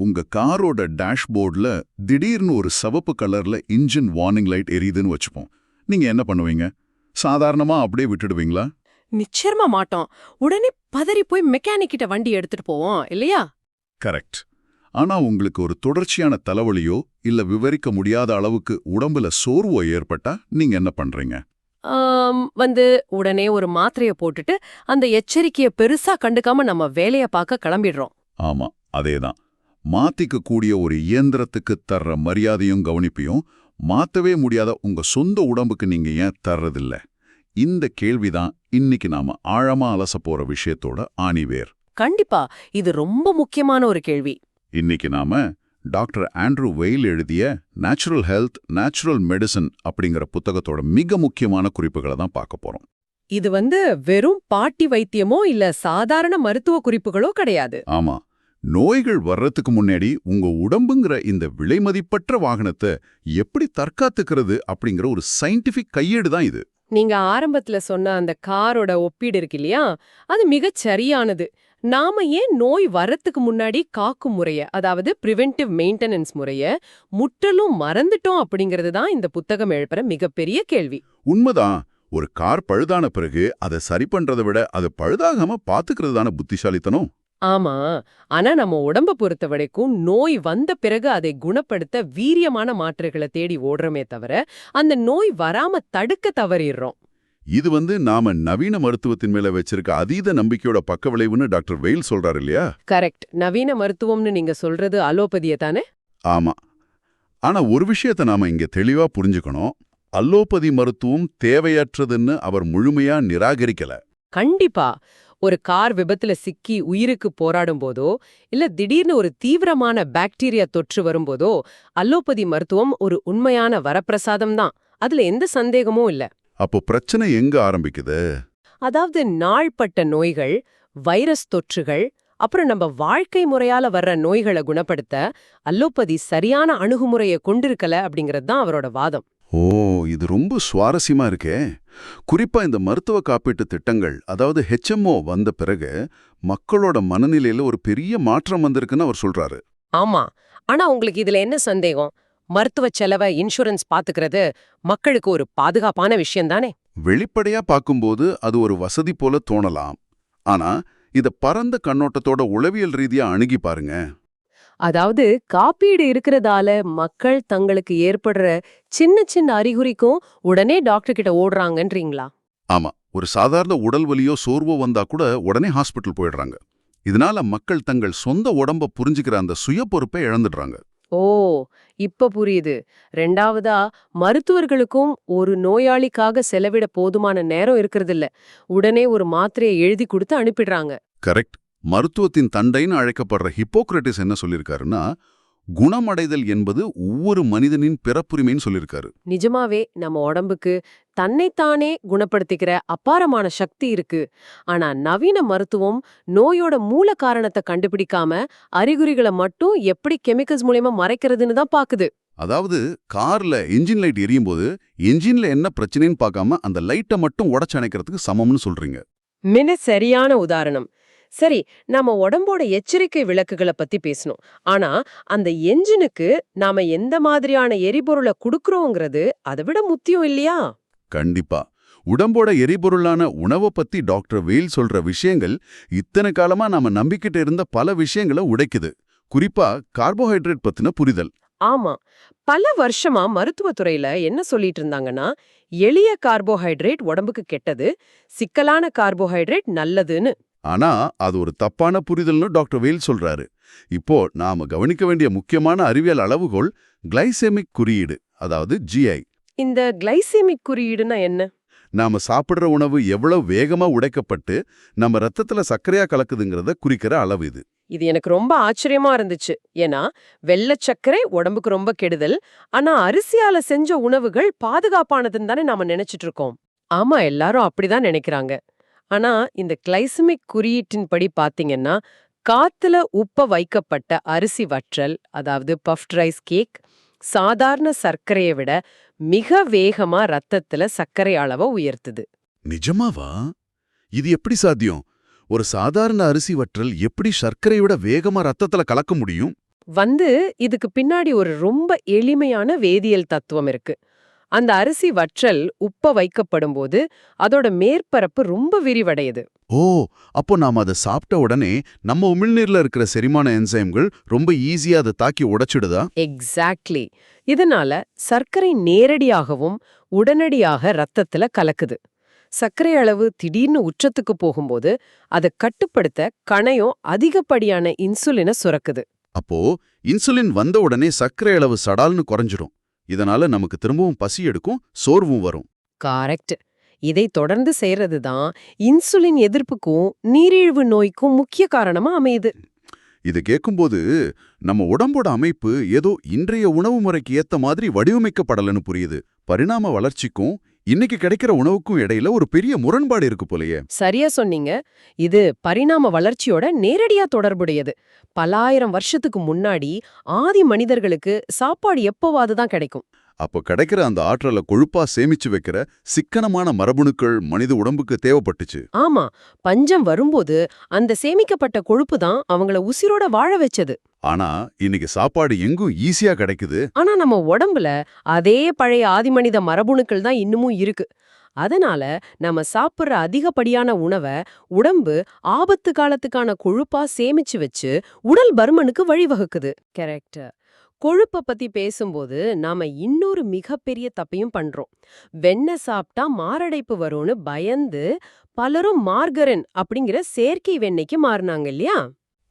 உங்க காரோட டேஷ்போர்ட்ல திடீர்னு ஒரு சிவப்பு கலர்ல இன்ஜின் வார்னிங் லைட் எரியுதுன்னு வச்சுப்போம். நீங்க என்ன பண்ணுவீங்க? சாதாரணமா அப்படியே விட்டுடுவீங்களா? நிச்சயமா மாட்டோம். உடனே பதறி போய் மெக்கானிக் கிட்ட வண்டி எடுத்துட்டு போவோம் இல்லையா? கரெக்ட். ஆனா உங்களுக்கு ஒரு தொடர்ச்சியான தலைவலியோ இல்ல விவரிக்க முடியாத அளவுக்கு உடம்புல சோர்வோ ஏற்பட்டா நீங்க என்ன பண்றீங்க? வந்து உடனே ஒரு மாத்திரைய போட்டுட்டு அந்த எச்சரிக்கைய பெருசா கண்டுக்காம நம்ம வேலைய பார்க்க கிளம்பிடுறோம். ஆமா, அதேதான். மாத்திக்க கூடிய ஒரு இயந்திரத்துக்கு தர்ற மரியாதையும் கவனிப்பையும் மாத்தவே முடியாத உங்க சொந்த உடம்புக்கு நீங்க ஏன் தர்றதில்ல? இந்த கேள்விதான் இன்னைக்கு நாம ஆழமா அலச போற விஷயத்தோட ஆணிவேர். கண்டிப்பா, இது ரொம்ப முக்கியமான ஒரு கேள்வி. இன்னைக்கு நாம டாக்டர் ஆண்ட்ரூ வெயில் எழுதிய நேச்சுரல் ஹெல்த் நேச்சுரல் மெடிசன் அப்படிங்கிற புத்தகத்தோட மிக முக்கியமான குறிப்புகளை தான் பார்க்க போறோம். இது வெறும் பாட்டி வைத்தியமோ இல்ல சாதாரண மருத்துவ குறிப்புகளோ கிடையாது. ஆமா, நோய்கள் வர்றதுக்கு முன்னாடி உங்க உடம்புங்கிற இந்த விலைமதிப்பற்ற வாகனத்தை எப்படி தற்காத்துக்கிறது அப்படிங்கிற ஒரு சயின்டிபிக் கையேடு தான் இது. நீங்க ஆரம்பத்துல சொன்ன அந்த காரோட ஒப்பீடு இருக்கு இல்லையா, அது மிகச் சரியானது. நாம ஏன் நோய் வரத்துக்கு முன்னாடி காக்கும் முறைய, அதாவது பிரிவென்டிவ் மெயின்டெனன்ஸ் முறைய முற்றிலும் மறந்துட்டோம் அப்படிங்கிறது தான் இந்த புத்தகம் எழுப்புற மிகப்பெரிய கேள்வி. உண்மைதான். ஒரு கார் பழுதான பிறகு அதை சரி பண்றதை விட அது பழுதாகாம பாத்துக்கிறது தானே புத்திசாலித்தனம். ஆமா, ஆனா நம்ம உடம்ப பொறுத்த வரைக்கும் நோய் வந்த பிறகு அதை குணப்படுத்த வீரியமான மாற்றுகளை தேடி ஓடுறோமே தவிர அந்த நோய் வராம தடுக்க தவறிடுறோம். இது நாம நவீன மருத்துவத்தின் மேல வச்சிருக்க அதீத நம்பிக்கையோட பக்க விளைவுன்னு டாக்டர் வெயில் சொல்றாரு இல்லையா? கரெக்ட். நவீன மருத்துவம்னு நீங்க சொல்றது அலோபதிய தானே? ஆமா. ஆனா ஒரு விஷயத்தை நாம இங்க தெளிவா புரிஞ்சுக்கணும். அலோபதி மருத்துவம் தேவையற்றதுன்னு அவர் முழுமையா நிராகரிக்கல. கண்டிப்பா. ஒரு கார் விபத்துல சிக்கி உயிருக்கு போராடும் போதோ இல்ல திடீர்னு ஒரு தீவிரமான பாக்டீரியா தொற்று வரும்போதோ அலோபதி மருத்துவம் ஒரு உண்மையான வரப்பிரசாதம் தான். அதுல எந்த சந்தேகமும் இல்ல. அப்போ பிரச்சனை எங்க ஆரம்பிக்குது? அதாவது நாள்பட்ட நோய்கள், வைரஸ் தொற்றுகள், அப்புறம் நம்ம வாழ்க்கை முறையால வர்ற நோய்களை குணப்படுத்த அலோபதி சரியான அணுகுமுறையை கொண்டிருக்கல அப்படிங்கிறது தான் அவரோட வாதம். ஓ, இது ரொம்ப சுவாரஸ்யமா இருக்கே. குறிப்பா இந்த மருத்துவ காப்பீட்டு திட்டங்கள், அதாவது HMO வந்த பிறகு மக்களோட மனநிலையில ஒரு பெரிய மாற்றம் வந்திருக்குன்னு அவர் சொல்றாரு. ஆமா, ஆனா உங்களுக்கு இதுல என்ன சந்தேகம்? மருத்துவ செலவை இன்சூரன்ஸ் பாத்துக்கிறது மக்களுக்கு ஒரு பாதுகாப்பான விஷயம் தானே? வெளிப்படையா பார்க்கும்போது அது ஒரு வசதி போல தோணலாம். ஆனா இத பரந்த கண்ணோட்டத்தோட உளவியல் ரீதியா அணுகி பாருங்க. அதாவது காப்பீடு இருக்கிறதால மக்கள் தங்களுக்கு ஏற்படுற சின்ன சின்ன அறிகுறிக்கும் உடனே டாக்டர் கிட்ட ஓடுறாங்கன்றீங்களா? ஆமா, ஒரு சாதாரண உடல் வலியோ சோர்வோ வந்தா கூட உடனே ஹாஸ்பிட்டல் போயிடுறாங்க. இதனால மக்கள் தங்கள் சொந்த உடம்ப புரிஞ்சுக்கிற அந்த சுய பொறுப்பை இழந்துடுறாங்க. ஓ, இப்ப புரியுது. ரெண்டாவதா, மருத்துவர்களுக்கும் ஒரு நோயாளிக்காக செலவிட போதுமான நேரம் இருக்கிறதில்ல. உடனே ஒரு மாத்திரையை எழுதி கொடுத்து அனுப்பிடுறாங்க. கரெக்ட். மருத்துவத்தின் தண்டைன்னு அழைக்கப்படுற ஹிப்போக்ரட்டிஸ் என்ன சொல்லியிருக்காருன்னா, குணமடைதல் என்பது ஒவ்வொரு மனிதனின் பிறப்புரிமைன்னு சொல்லியிருக்காரு. நிஜமாவே நம்ம உடம்புக்கு தன்னைத்தானே குணப்படுத்திக்கிற அபாரமான சக்தி இருக்கு. ஆனா நவீன மருத்துவம் நோயோட மூல காரணத்தை கண்டுபிடிக்காம அறிகுறிகளை மட்டும் எப்படி கெமிக்கல்ஸ் மூலமா மறைக்கிறதுன்னு தான் பாக்குது. அதாவது கார்ல இன்ஜின் லைட் எரியும் போது இன்ஜின்ல என்ன பிரச்சனைன்னு பார்க்காம அந்த லைட்டை மட்டும் உடைச்சு அணைக்கிறதுக்கு சமம்னு சொல்றீங்க. மிக சரியான உதாரணம். சரி, நம்ம உடம்போட எச்சரிக்கை விளக்குகளை பத்தி பேசணும். ஆனா அந்த என்ஜினுக்கு நாம எந்த மாதிரியான எரிபொருளை குடுக்கறோங்கிறது அதை விட முக்கியம் இல்லையா? கண்டிப்பா. உடம்போட எரிபொருளான உணவை பத்தி டாக்டர் வெயில் சொல்ற விஷயங்கள் இத்தனை காலமா நாம நம்பிக்கிட்டு இருந்த பல விஷயங்களை உடைக்குது. குறிப்பா கார்போஹைட்ரேட் பத்தின புரிதல். ஆமா, பல வருஷமா மருத்துவத்துறையில என்ன சொல்லிட்டு இருந்தாங்கன்னா, எளிய கார்போஹைட்ரேட் உடம்புக்கு கெட்டது, சிக்கலான கார்போஹைட்ரேட் நல்லதுன்னு. ஆனா அது ஒரு தப்பான புரிதல்னு டாக்டர் வெயில் சொல்றாரு. இப்போ நாம கவனிக்க வேண்டிய முக்கியமான அறிவியல் அளவுகோல் கிளைசெமிக் குறியீடு, அதாவது GI. இந்த கிளைசெமிக் குறியீடுனா என்ன? நாம சாப்பிடுற உணவு எவ்வளவு வேகமா உடைக்கப்பட்டு நம்ம ரத்தத்துல சர்க்கரையா கலக்குதுங்கிறத குறிக்கிற அளவு இது. இது எனக்கு ரொம்ப ஆச்சரியமா இருந்துச்சு. ஏன்னா வெள்ளை சர்க்கரை உடம்புக்கு ரொம்ப கெடுதல், ஆனா அரிசியால செஞ்ச உணவுகள் பாதுகாப்பானதுன்னு தானே நாம நினைச்சிட்டு இருக்கோம். ஆமா, எல்லாரும் அப்படிதான் நினைக்கிறாங்க. ஆனா இந்த கிளைசெமிக் குறியீட்டின்படி பாத்தீங்கன்னா, காத்துல உப்ப வைக்கப்பட்ட அரிசி வற்றல், அதாவது பஃப்ட் ரைஸ் கேக், சாதாரண சர்க்கரையை விட மிக வேகமா ரத்தத்துல சர்க்கரை அளவை உயர்த்துது. நிஜமாவா? இது எப்படி சாத்தியம்? ஒரு சாதாரண அரிசி வற்றல் எப்படி சர்க்கரையை விட வேகமா ரத்தத்துல கலக்க முடியும்? இதுக்கு பின்னாடி ஒரு ரொம்ப எளிமையான வேதியியல் தத்துவம் இருக்கு. அந்த அரிசி வற்றல் உப்ப வைக்கப்படும்போது அதோட மேற்பரப்பு ரொம்ப விரிவடையுது. ஓ, அப்போ நாம அதை சாப்பிட்ட உடனே நம்ம உமிழ்நீர்ல இருக்கிற செரிமான என்சைம்கள் ரொம்ப ஈஸியா அதை தாக்கி உடைச்சிடுதா? எக்ஸாக்ட்லி. இதனால சர்க்கரை நேரடியாகவும் உடனடியாக ரத்தத்துல கலக்குது. சர்க்கரை அளவு திடீர்னு உச்சத்துக்கு போகும்போது அதை கட்டுப்படுத்த கணையம் அதிகப்படியான இன்சுலினை சுரக்குது. அப்போ இன்சுலின் வந்த உடனே சர்க்கரை அளவு சடால்னு குறைஞ்சிடும். இதனால நமக்கு திரும்பவும் பசி எடுக்கும், சோர்வும் வரும். கரெக்ட். இதை தொடர்ந்து செய்யறது தான் இன்சுலின் எதிர்ப்புக்கும் நீரிழிவு நோய்க்கும் முக்கிய காரணமா அமையுது. இது கேட்கும்போது நம்ம உடம்போட அமைப்பு ஏதோ இன்றைய உணவு முறைக்கு ஏத்த மாதிரி வடிவமைக்கப்படலன்னு புரியுது. பரிணாம வளர்ச்சிக்கும் இன்னைக்கு கிடைக்கிற உணவுக்கும் இடையில ஒரு பெரிய முரண்பாடு இருக்கு போலயே. சரியா சொன்னீங்க. இது பரிணாம வளர்ச்சியோட நேரடியா தொடர்புடையது. பலாயிரம் வருஷத்துக்கு முன்னாடி ஆதி மனிதர்களுக்கு சாப்பாடு எப்பவாது தான் கிடைக்கும். அப்போ கிடைக்கிற அந்த ஆற்றலை கொழுப்பா சேமிச்சு வைக்கிற சிக்கனமான மரபணுக்கள் மனித உடம்புக்கு தேவைப்பட்டுச்சு. ஆமா, பஞ்சம் வரும்போது அந்த சேமிக்கப்பட்ட கொழுப்பு தான் அவங்கள உசிரோட வாழ வச்சது. ஆனா இன்னைக்கு சாப்பாடு எங்கும் ஈஸியா கிடைக்குது. ஆனா நம்ம உடம்புல அதே பழைய ஆதிமனித மரபணுக்கள் தான் இன்னமும் இருக்கு. அதனால நம்ம சாப்பிடுற அதிகப்படியான உணவை உடம்பு ஆபத்து காலத்துக்கான கொழுப்பா சேமிச்சு வச்சு உடல் பருமனுக்கு வழிவகுக்குது. கரெக்ட். கொழுப்பை பத்தி பேசும்போது நாம இன்னொரு மிகப்பெரிய தப்பையும் பண்றோம். வெண்ணெய் சாப்பிட்டா மாரடைப்பு வரும்னு பயந்து பலரும் மார்கரின் அப்படிங்கிற செயற்கை வெண்ணெய்க்கு மாறினாங்க இல்லையா?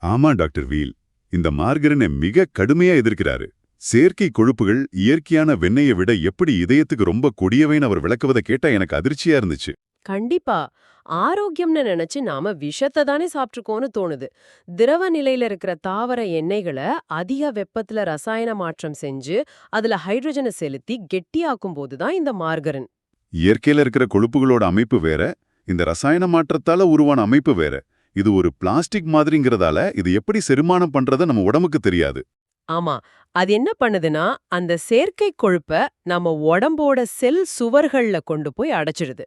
ஆமா டாக்டர் வீல், இந்த மார்கரினை மிக கடுமையா எதிர்க்கிறாரு. செயற்கை கொழுப்புகள் இயற்கையான வெண்ணெயை விட எப்படி இதயத்துக்கு ரொம்ப கொடியவைன்னு அவர் விளக்குவதை கேட்டா எனக்கு அதிர்ச்சியா இருந்துச்சு. கண்டிப்பா. ஆரோக்கியம்னு நினைச்சு நாம விஷத்தை தானே சாப்பிட்டுருக்கோம்னு தோணுது. திரவ நிலையில இருக்கிற தாவர எண்ணெய்களை அதிக வெப்பத்துல ரசாயன மாற்றம் செஞ்சு அதுல ஹைட்ரஜனை செலுத்தி கெட்டியாக்கும் போதுதான் இந்த மார்கரின். இயற்கையில இருக்கிற கொழுப்புகளோட அமைப்பு வேற, இந்த ரசாயன மாற்றத்தால உருவான அமைப்பு வேற. இது ஒரு பிளாஸ்டிக் மாதிரிங்கிறதால இது எப்படி செரிமானம் பண்றத நம்ம உடம்புக்கு தெரியாது. ஆமா, அது என்ன பண்ணுதுன்னா அந்த செயற்கை கொழுப்ப நம்ம உடம்போட செல் சுவர்கள்ல கொண்டு போய் அடைச்சிடுது.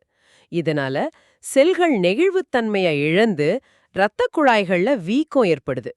இதனால செல்கள் நெகிழ்வுத்தன்மைய இழந்து இரத்த குழாய்கள்ல வீக்கம் ஏற்படுது.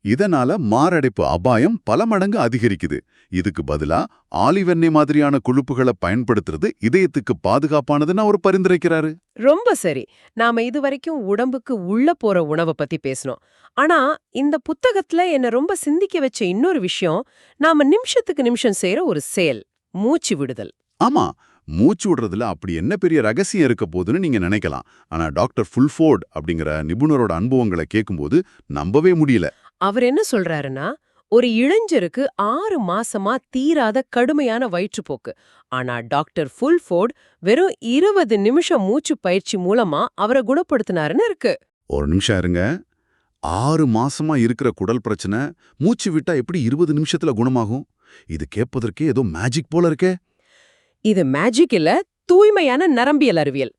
இதனால மாரடைப்பு அபாயம் பல மடங்கு அதிகரிக்குது. இதுக்கு பதிலா ஆலிவ் எண்ணெய் மாதிரியான கொழுப்புகளை பயன்படுத்துறது இதயத்துக்கு பாதுகாப்பானதுன்னு அவர் பரிந்துரைக்கிறாரு. ரொம்ப சரி. நாம இதுவரைக்கும் உடம்புக்கு உள்ள போற உணவை பத்தி பேசணும். ஆனா இந்த புத்தகத்துல என்ன ரொம்ப சிந்திக்க வச்ச இன்னொரு விஷயம், நாம நிமிஷத்துக்கு நிமிஷம் செய்யற ஒரு செயல், மூச்சு விடுதல். ஆமா, மூச்சு விடுறதுல அப்படி என்ன பெரிய ரகசியம் இருக்க போதுன்னு நீங்க நினைக்கலாம். ஆனா டாக்டர் ஃபுல்ஃபோர்ட் அப்படிங்கிற நிபுணரோட அனுபவங்களை கேட்கும்போது நம்பவே முடியல. அவர் என்ன சொல்றாருன்னா, ஒரு இளைஞருக்கு 6 மாசமா தீராத கடுமையான வயிற்றுப்போக்கு. ஆனா டாக்டர் ஃபுல்ஃபோர்ட் வெறும் 20 நிமிஷம் மூச்சு பயிற்சி மூலமா அவரை குணப்படுத்தினாருன்னு இருக்கு. ஒரு நிமிஷம் இருங்க. 6 மாசமா இருக்கிற குடல் பிரச்சனை மூச்சு விட்டா எப்படி 20 நிமிஷத்துல குணமாகும்? இது கேட்பதற்கே ஏதோ மேஜிக் போல இருக்கே. இது மேஜிக் இல்ல, தூய்மையான நரம்பியல் அறிவியல்.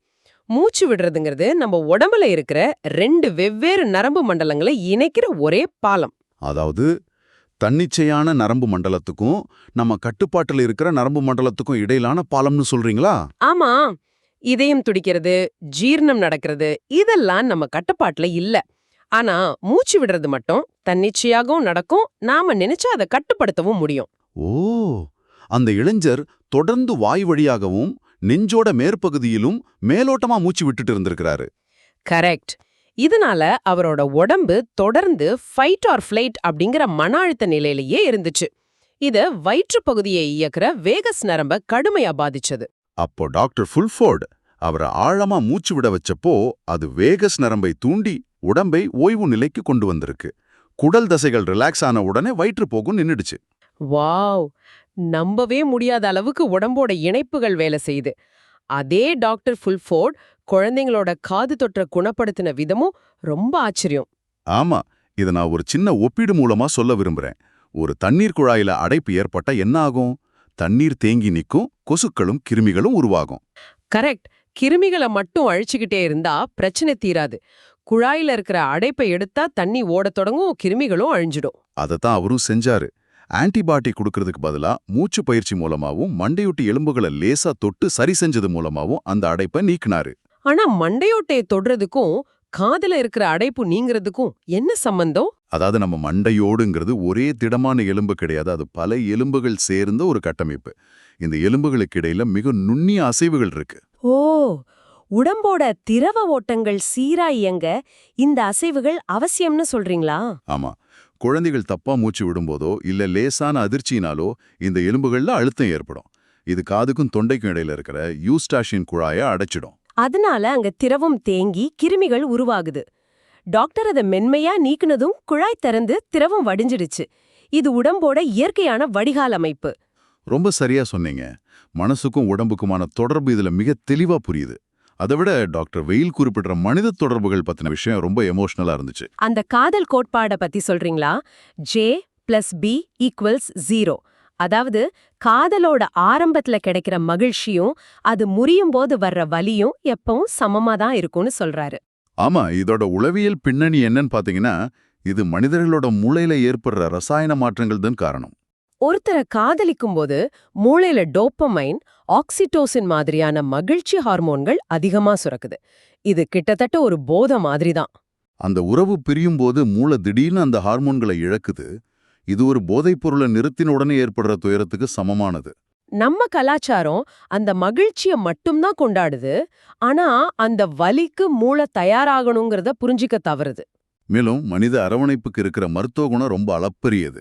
மூச்சு விடுறதுங்கிறது நம்ம உடம்புல இருக்கிற 2 வெவ்வேறு நரம்பு மண்டலங்களை இணைக்கிற ஒரே பாலம். அதாவது தன்னிச்சையான நரம்பு மண்டலத்துக்கும் நம்ம கட்டுப்பாட்டுல இருக்கிற நரம்பு மண்டலத்துக்கும் இடையிலான பாலம்னு சொல்றீங்களா? ஆமா, இதயம் துடிக்கிறது, ஜீரணம் நடக்கிறது இதெல்லாம் நம்ம கட்டுப்பாட்டுல இல்ல. ஆனா மூச்சு விடுறது மட்டும் தன்னிச்சையாகவும் நடக்கும், நாம நினைச்சா அதை கட்டுப்படுத்தவும் முடியும். ஓ, அந்த இளைஞர் தொடர்ந்து வாய் வழியாகவும் நெஞ்சோட மேற்பகுதியிலும் மேலோட்டமா மூச்சு விட்டுட்டு இருந்திருக்கிறாரு. கரெக்ட். இதனால அவரோட உடம்பு தொடர்ந்து ஃபைட் ஆர் ஃபிளைட் அப்படிங்கிற மன அழுத்த நிலையிலேயே இருந்துச்சு. இத வயிற்று பகுதியை இயக்குற வேகஸ் நரம்ப கடுமையா பாதிச்சது. அப்போ டாக்டர் ஃபுல்ஃபோர்ட் அவரை ஆழமா மூச்சு விட வச்சப்போ அது வேகஸ் நரம்பை தூண்டி உடம்பை ஓய்வு நிலைக்கு கொண்டு வந்திருக்கு. குடல் தசைகள் ரிலாக்ஸ் ஆன உடனே வயிற்றுப்போக்கும் நின்னுடுச்சு. வாவ், நம்பவே முடியாத அளவுக்கு உடம்போட இணைப்புகள் வேலை செய்யுது. அதே டாக்டர் ஃபுல்ஃபோர்ட் குழந்தைங்களோட காது தொற்ற குணப்படுத்தின விதமும் ரொம்ப ஆச்சரியம். ஆமா, இதை நான் ஒரு சின்ன ஒப்பீடு மூலமா சொல்ல விரும்புறேன். ஒரு தண்ணீர் குழாயில அடைப்பு ஏற்பட்டா என்ன ஆகும்? தண்ணீர் தேங்கி நிற்கும், கொசுக்களும் கிருமிகளும் உருவாகும். கரெக்ட். கிருமிகளை மட்டும் அழிச்சுக்கிட்டே இருந்தா பிரச்சனை தீராது. குழாயில இருக்கிற அடைப்பை எடுத்தா தண்ணி ஓடத் தொடங்கும், கிருமிகளும் அழிஞ்சிடும். அதைத்தான் அவரும் செஞ்சாரு. ஆன்டிபயோட்டிக் கொடுக்கறதுக்கு பதிலா மூச்சு பயிற்சி மூலமாவும் மண்டையொட்டி எலும்புகளை லேசா தொட்டு சரி செஞ்சது மூலமாவும் அந்த அடைப்பை நீக்கினாரு. ஆனா மண்டையோட்டையை தொடுறதுக்கும் காதுல இருக்கிற அடைப்பு நீங்கிறதுக்கும் என்ன சம்பந்தம்? அதாவது நம்ம மண்டையோடுங்கிறது ஒரே திடமான எலும்பு கிடையாது, அது பல எலும்புகள் சேர்ந்த ஒரு கட்டமைப்பு. இந்த எலும்புகளுக்கு இடையில மிக நுண்ணிய அசைவுகள் இருக்கு. ஓ, உடம்போட திரவ ஓட்டங்கள் சீரா இயங்க இந்த அசைவுகள் அவசியம்னு சொல்றீங்களா? ஆமா, குழந்தைகள் தப்பா மூச்சு விடும்போதோ இல்ல லேசான அதிர்ச்சியினாலோ இந்த எலும்புகள்ல அழுத்தம் ஏற்படும். இது காதுக்கும் தொண்டைக்கும் இடையில இருக்கிற யூஸ்டாஷியன் குழாயை அடைச்சிடும். அதனால அங்க திரவம் தேங்கி கிருமிகள் உருவாகுது. டாக்டர் அதை மென்மையா நீக்குனதும் குழாய் திறந்து திரவம் வடிஞ்சிடுச்சு. இது உடம்போட இயற்கையான வடிகால் அமைப்பு. ரொம்ப சரியா சொன்னீங்க. மனசுக்கும் உடம்புக்குமான தொடர்பு இதுல மிக தெளிவா புரியுது. அதை விட டாக்டர் வெயில் குறிப்பிடுற மனித தொடர்புகள் பத்தின விஷயம் ரொம்ப எமோஷனலா இருந்துச்சு. அந்த காதல் கோட்பாட பத்தி சொல்றீங்களா? J+B=0. அதாவது காதலோட ஆரம்பத்துல கிடைக்கிற மகிழ்ச்சியும் அது முறியும் போது வர்ற வலியும் எப்பவும் சமமா தான் இருக்கும்னு சொல்றாரு. ஆமா, இதோட உளவியல் பின்னணி என்னன்னு பாத்தீங்கன்னா, இது மனிதர்களோட மூளையில ஏற்படுற ரசாயன மாற்றங்கள் தான் காரணம். ஒருத்தரை காதலிக்கும் போது மூளையில டோப்பமைன், ஆக்சிடோசின் மாதிரியான மகிழ்ச்சி ஹார்மோன்கள் அதிகமா சுரக்குது. இது கிட்டத்தட்ட ஒரு போதை மாதிரி தான். அந்த உறவு பிரியும் போது மூளை திடீர்னு அந்த ஹார்மோன்களை இழக்குது. இது ஒரு போதைப் பொருளை நிறுத்தின உடனே ஏற்படுற துயரத்துக்கு சமமானது. நம்ம கலாச்சாரம் அந்த மகிழ்ச்சிய மட்டும்தான் கொண்டாடுது. ஆனா அந்த வலிக்கு மூளை தயாராகணுங்கிறத புரிஞ்சிக்க தவறுது. மேலும் மனித அரவணைப்புக்கு இருக்கிற மருத்துவ குணம் ரொம்ப அளப்பரியது.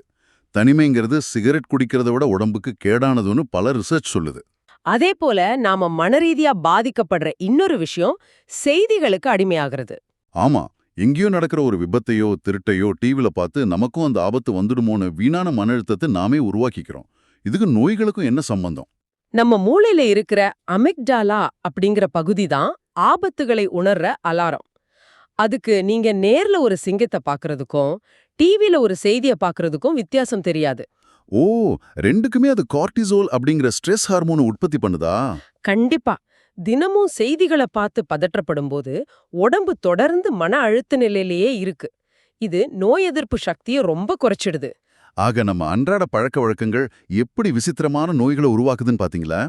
தனிமைங்கிறது சிகரெட் குடிக்கிறத விட உடம்புக்கு கேடானதுன்னு பல ரிசர்ச் சொல்லுது. அதே போல நாம மனரீதியா பாதிக்கப்படுற இன்னொரு விஷயம் செய்திகளுக்கு அடிமையாகிறது. ஆமா, எங்கேயோ நடக்கிற ஒரு விபத்தையோ திருட்டையோ டிவில பார்த்து நமக்கும் அந்த ஆபத்து வந்துடுமோன்னு வீணான மன அழுத்தத்தை நாமே உருவாக்கிக்கிறோம். இதுக்கு நோய்களுக்கும் என்ன சம்பந்தம்? நம்ம மூளையில இருக்கிற அமிக்டாலா அப்படிங்கிற பகுதி தான் ஆபத்துகளை உணர்ற அலாரம். அதுக்கு நீங்க நேர்ல ஒரு சிங்கத்தை பார்க்கறதுக்கும் டிவில ஒரு செய்திய பார்க்கறதுக்கும் வித்தியாசம் தெரியாது. ஓ, ரெண்டுக்குமே அது கார்டிசோல் அப்படிங்கிற ஸ்ட்ரெஸ் ஹார்மோனை உற்பத்தி பண்ணுதா? கண்டிப்பா. தினமும் செய்திகளை பார்த்து பதற்றப்படும் போது உடம்பு தொடர்ந்து மன அழுத்த நிலையிலேயே இருக்கு. இது நோய் எதிர்ப்பு சக்தியை ரொம்ப குறைச்சிடுது. ஆக நம்ம அன்றாட பழக்க வழக்கங்கள் எப்படி விசித்திரமான நோய்களை உருவாக்குதுன்னு பாத்தீங்களா?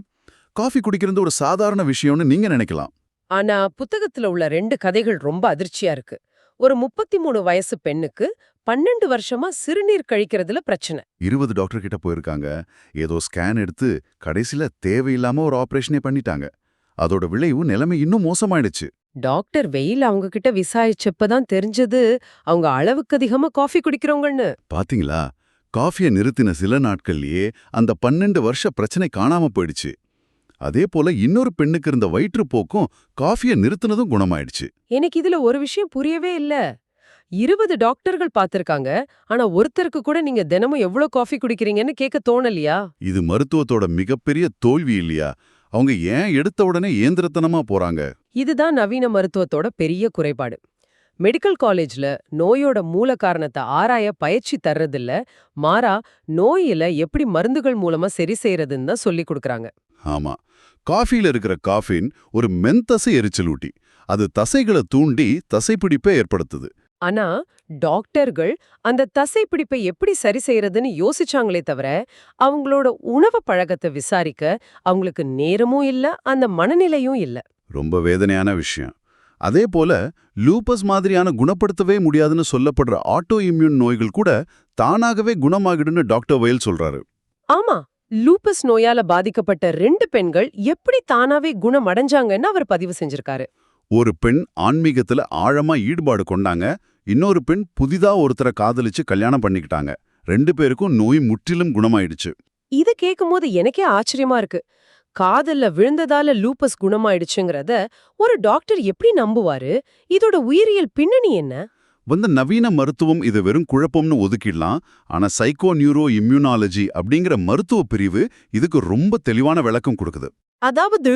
காஃபி குடிக்கிறது ஒரு சாதாரண விஷயம்னு நீங்க நினைக்கலாம். ஆனா புத்தகத்துல உள்ள 2 கதைகள் ரொம்ப அதிர்ச்சியா இருக்கு. ஒரு 33 வயசு பெண்ணுக்கு 12 வருஷமா சிறுநீர் கழிக்கிறதுல பிரச்சனை. 20 டாக்டர் கிட்ட போயிருக்காங்க. ஏதோ ஸ்கேன் எடுத்து கடைசில தேவையில்லாம ஒரு ஆபரேஷனே பண்ணிட்டாங்க. அதோட விளைவு நிலைமை இன்னும் மோசமாயிடுச்சு. டாக்டர் வெயில் அவங்க கிட்ட விசாரிச்சப்பதான் தெரிஞ்சது அவங்க அளவுக்கு அதிகமா காஃபி குடிக்கிறவங்கன்னு. பாத்தீங்களா, காஃபியை நிறுத்தின சில நாட்கள்லயே அந்த 12 வருஷ பிரச்சனை காணாம போயிடுச்சு. அதே போல இன்னொரு பெண்ணுக்கு இருந்த வயிற்றுப்போக்கும் காஃபியை நிறுத்தினதும் குணமாயிடுச்சு. எனக்கு இதுல ஒரு விஷயம் புரியவே இல்ல. 20 டாக்டர்கள் பார்த்திருக்காங்க. ஆனா ஒருத்தருக்கு கூட நீங்க தினமும் எவ்வளவு காஃபி குடிக்கிறீங்கன்னு கேட்க தோணலையா? இது மருத்துவத்தோட மிகப்பெரிய தோல்வி இல்லையா? அவங்க ஏன் எடுத்த உடனே இயந்திரத்தனமா போறாங்க? இதுதான் நவீன மருத்துவத்தோட பெரிய குறைபாடு. மெடிக்கல் காலேஜ்ல நோயோட மூல காரணத்தை ஆராய பயிற்சி தர்றதில்ல, மாறா நோயில எப்படி மருந்துகள் மூலமா சரி செய்யறதுன்னு தான் சொல்லி கொடுக்கறாங்க. ஆமா, காஃபில இருக்கிற காஃபின் ஒரு மென்தசை எரிச்சலூட்டி. அது தசைகளை தூண்டி தசைப்பிடிப்பை ஏற்படுத்துது. ஆனா டாக்டர்கள் அந்த தசைப்பிடிப்பை எப்படி சரி செய்யறதுன்னு யோசிச்சாங்களே தவிர அவங்களோட உணவு பழக்கத்தை விசாரிக்க அவங்களுக்கு நேரமும் இல்ல, அந்த மனநிலையும் இல்ல. ரொம்ப வேதனையான விஷயம். அதே போல லூப்பஸ் மாதிரியான குணப்படுத்தவே முடியாதுன்னு சொல்லப்படுற ஆட்டோ இம்யூன் நோய்கள் கூட தானாகவே குணமாகிடுன்னு டாக்டர் வயல் சொல்றாரு. ஆமா, லூப்பஸ் நோயால பாதிக்கப்பட்ட 2 பெண்கள் எப்படி தானாவே குணமடைஞ்சாங்கன்னு அவர் பதிவு செஞ்சிருக்காரு. ஒரு பெண் ஆன்மீகத்துல ஆழமா ஈடுபாடு கொண்டாங்க. இன்னொரு பெண் புதிதா ஒருத்தரை காதலிச்சு கல்யாணம் பண்ணிக்கிட்டாங்க. 2 பேருக்கும் நோய் முற்றிலும் குணமாயிடுச்சு. இத கேக்கும்போது எனக்கே ஆச்சரியமா இருக்கு. காதல்ல விழுந்ததால லூப்பஸ் குணமாயிடுச்சுங்கிறத ஒரு டாக்டர் எப்படி நம்புவாரு? இதோட உயிரியல் பின்னணி என்ன? நவீன மருத்துவம் இது வெறும் குழப்பம்னு ஒதுக்கிடலாம். ஆனா சைக்கோ நியூரோ இம்யூனாலஜி அப்படிங்கிற மருத்துவ பிரிவு இதுக்கு ரொம்ப தெளிவான விளக்கம் கொடுக்குது. அதாவது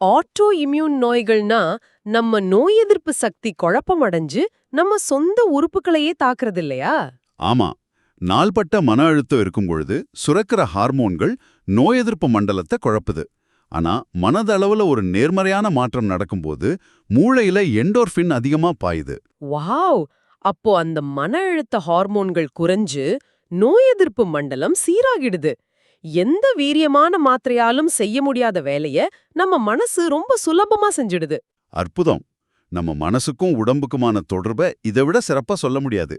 ஆட்டோ இம்யூன் நோய்கள்னா நம்ம நோய் எதிர்ப்பு சக்தி குழப்பமடைஞ்சு நம்ம சொந்த உறுப்புகளையே தாக்குறது இல்லையா? ஆமா, நாள்பட்ட மன அழுத்தம் இருக்கும் பொழுது சுரக்கிற ஹார்மோன்கள் நோய் எதிர்ப்பு மண்டலத்தை குழப்புது. ஆனா மனதளவுல ஒரு நேர்மறையான மாற்றம் நடக்கும்போது மூளையில எண்டோர்ஃபின் அதிகமா பாயுது. வாவ்! அப்போ அந்த மன அழுத்த ஹார்மோன்கள் குறைஞ்சு நோய் எதிர்ப்பு மண்டலம் சீராகிடுது. எந்த வீரியமான மாத்திரையாலும் செய்ய முடியாத வேலைய நம்ம மனசு ரொம்ப சுலபமா செஞ்சிடுது. அற்புதம். நம்ம மனசுக்கும் உடம்புக்குமான தொடர்பை இதை விட சிறப்பா சொல்ல முடியாது.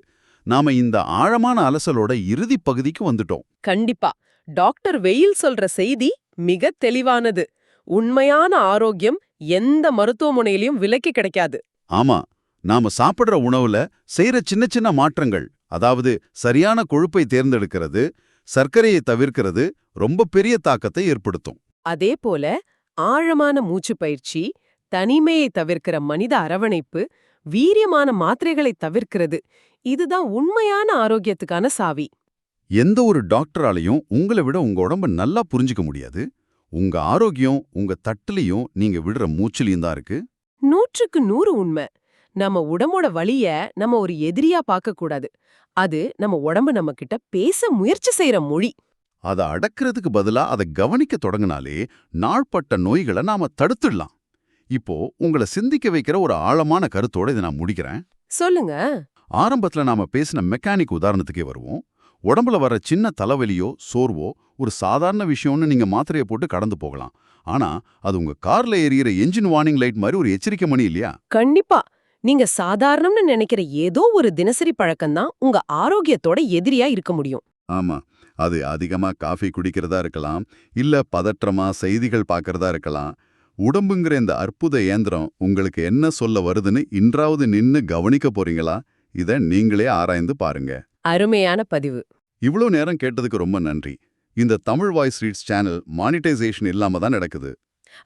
நாம இந்த ஆழமான அலசலோட இறுதிப் பகுதிக்கு வந்துட்டோம். கண்டிப்பா. டாக்டர் வெயில் சொல்ற செய்தி மிக தெளிவானது. உண்மையான ஆரோக்கியம் எந்த மருத்துவமனையிலயும் விலைக்கு கிடைக்காது. ஆமா, நாம சாப்பிடுற உணவுல செய்யற சின்ன சின்ன மாற்றங்கள், அதாவது சரியான கொழுப்பை தேர்ந்தெடுக்கிறது, சர்க்கரையை தவிர்க்கிறது ரொம்ப பெரிய தாக்கத்தை ஏற்படுத்தும். அதே போல ஆழமான மூச்சு பயிற்சி, தனிமையை தவிர்க்கிற மனித அரவணைப்பு, வீரியமான மாத்திரைகளை தவிர்க்கிறது, இதுதான் உண்மையான ஆரோக்கியத்துக்கான சாவி. எந்த ஒரு டாக்டராலையும் உங்களை விட உங்க உடம்ப நல்லா புரிஞ்சுக்க முடியாது. உங்க ஆரோக்கியம் உங்க தட்டுலயும் நீங்க விடுற மூச்சுலயும் தான் இருக்கு. 100க்கு 100 உண்மை. நம்ம உடம்போட வலிய நம்ம ஒரு எதிரியா பார்க்க கூடாது. அது நம்ம உடம்பு நம்ம கிட்ட பேச முயற்சி செய்யற மொழி. அதை அடக்கிறதுக்கு பதிலா அதை கவனிக்க தொடங்கினாலே நாள்பட்ட நோய்களை நாம தடுத்துடலாம். இப்போ உங்களை சிந்திக்க வைக்கிற ஒரு ஆழமான கருத்தோட இதை நான் முடிக்கிறேன். சொல்லுங்க. ஆரம்பத்துல நாம பேசின மெக்கானிக் உதாரணத்துக்கே வருவோம். உடம்புல வர சின்ன தலைவலியோ சோர்வோ ஒரு சாதாரண விஷயம்னு நீங்க மாத்திரையை போட்டு கடந்து போகலாம். ஆனா அது உங்க கார்ல எரியிற என்ஜின் வார்னிங் லைட் மாதிரி ஒரு எச்சரிக்கை மணி இல்லையா? கண்டிப்பா. நீங்க சாதாரணம்னு நினைக்கிற ஏதோ ஒரு தினசரி பழக்கம்தான் உங்க ஆரோக்கியத்தோட எதிரியா இருக்க முடியும். ஆமா, அது அதிகமா காஃபி குடிக்கிறதா இருக்கலாம், இல்ல பதற்றமா செய்திகள் பார்க்கறதா இருக்கலாம். உடம்புங்கிற இந்த அற்புத இயந்திரம் உங்களுக்கு என்ன சொல்ல வருதுன்னு இன்றாவது நின்னு கவனிக்க போறீங்களா? இத நீங்களே ஆராய்ந்து பாருங்க. அருமையான பதிவு. இவ்ளோ நேரம் கேட்டதுக்கு ரொம்ப நன்றி. இந்த Tamil voice reads channel monetisation இல்லாம தான் நடக்குது.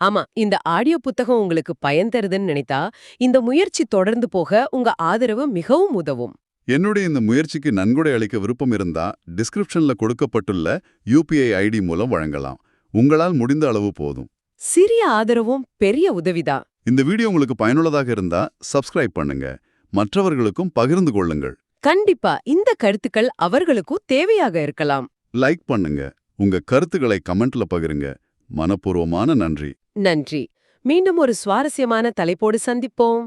ஆமா, இந்த ஆடியோ புத்தகம் உங்களுக்கு பயன் தருதுன்னு நினைத்தா இந்த முயற்சி தொடர்ந்து போக உங்க ஆதரவு மிகவும் உதவும். என்னுடைய இந்த முயற்சிக்கு நன்கொடை அளிக்க விருப்பம் இருந்தா டிஸ்கிரிப்ஷன்ல கொடுக்கப்பட்டுள்ள UPI ID மூலம் வழங்கலாம். உங்களால் முடிந்த அளவு போதும். சிறிய ஆதரவும் பெரிய உதவிதான். இந்த வீடியோ உங்களுக்கு பயனுள்ளதாக இருந்தா சப்ஸ்கிரைப் பண்ணுங்க. மற்றவர்களுக்கும் பகிர்ந்து கொள்ளுங்கள். கண்டிப்பா இந்த கருத்துக்கள் அவர்களுக்கும் தேவையாக இருக்கலாம். லைக் பண்ணுங்க. உங்க கருத்துக்களை கமெண்ட்ல பகிருங்க. மனப்பூர்வமான நன்றி. நன்றி. மீண்டும் ஒரு சுவாரஸ்யமான தலைப்போடு சந்திப்போம்.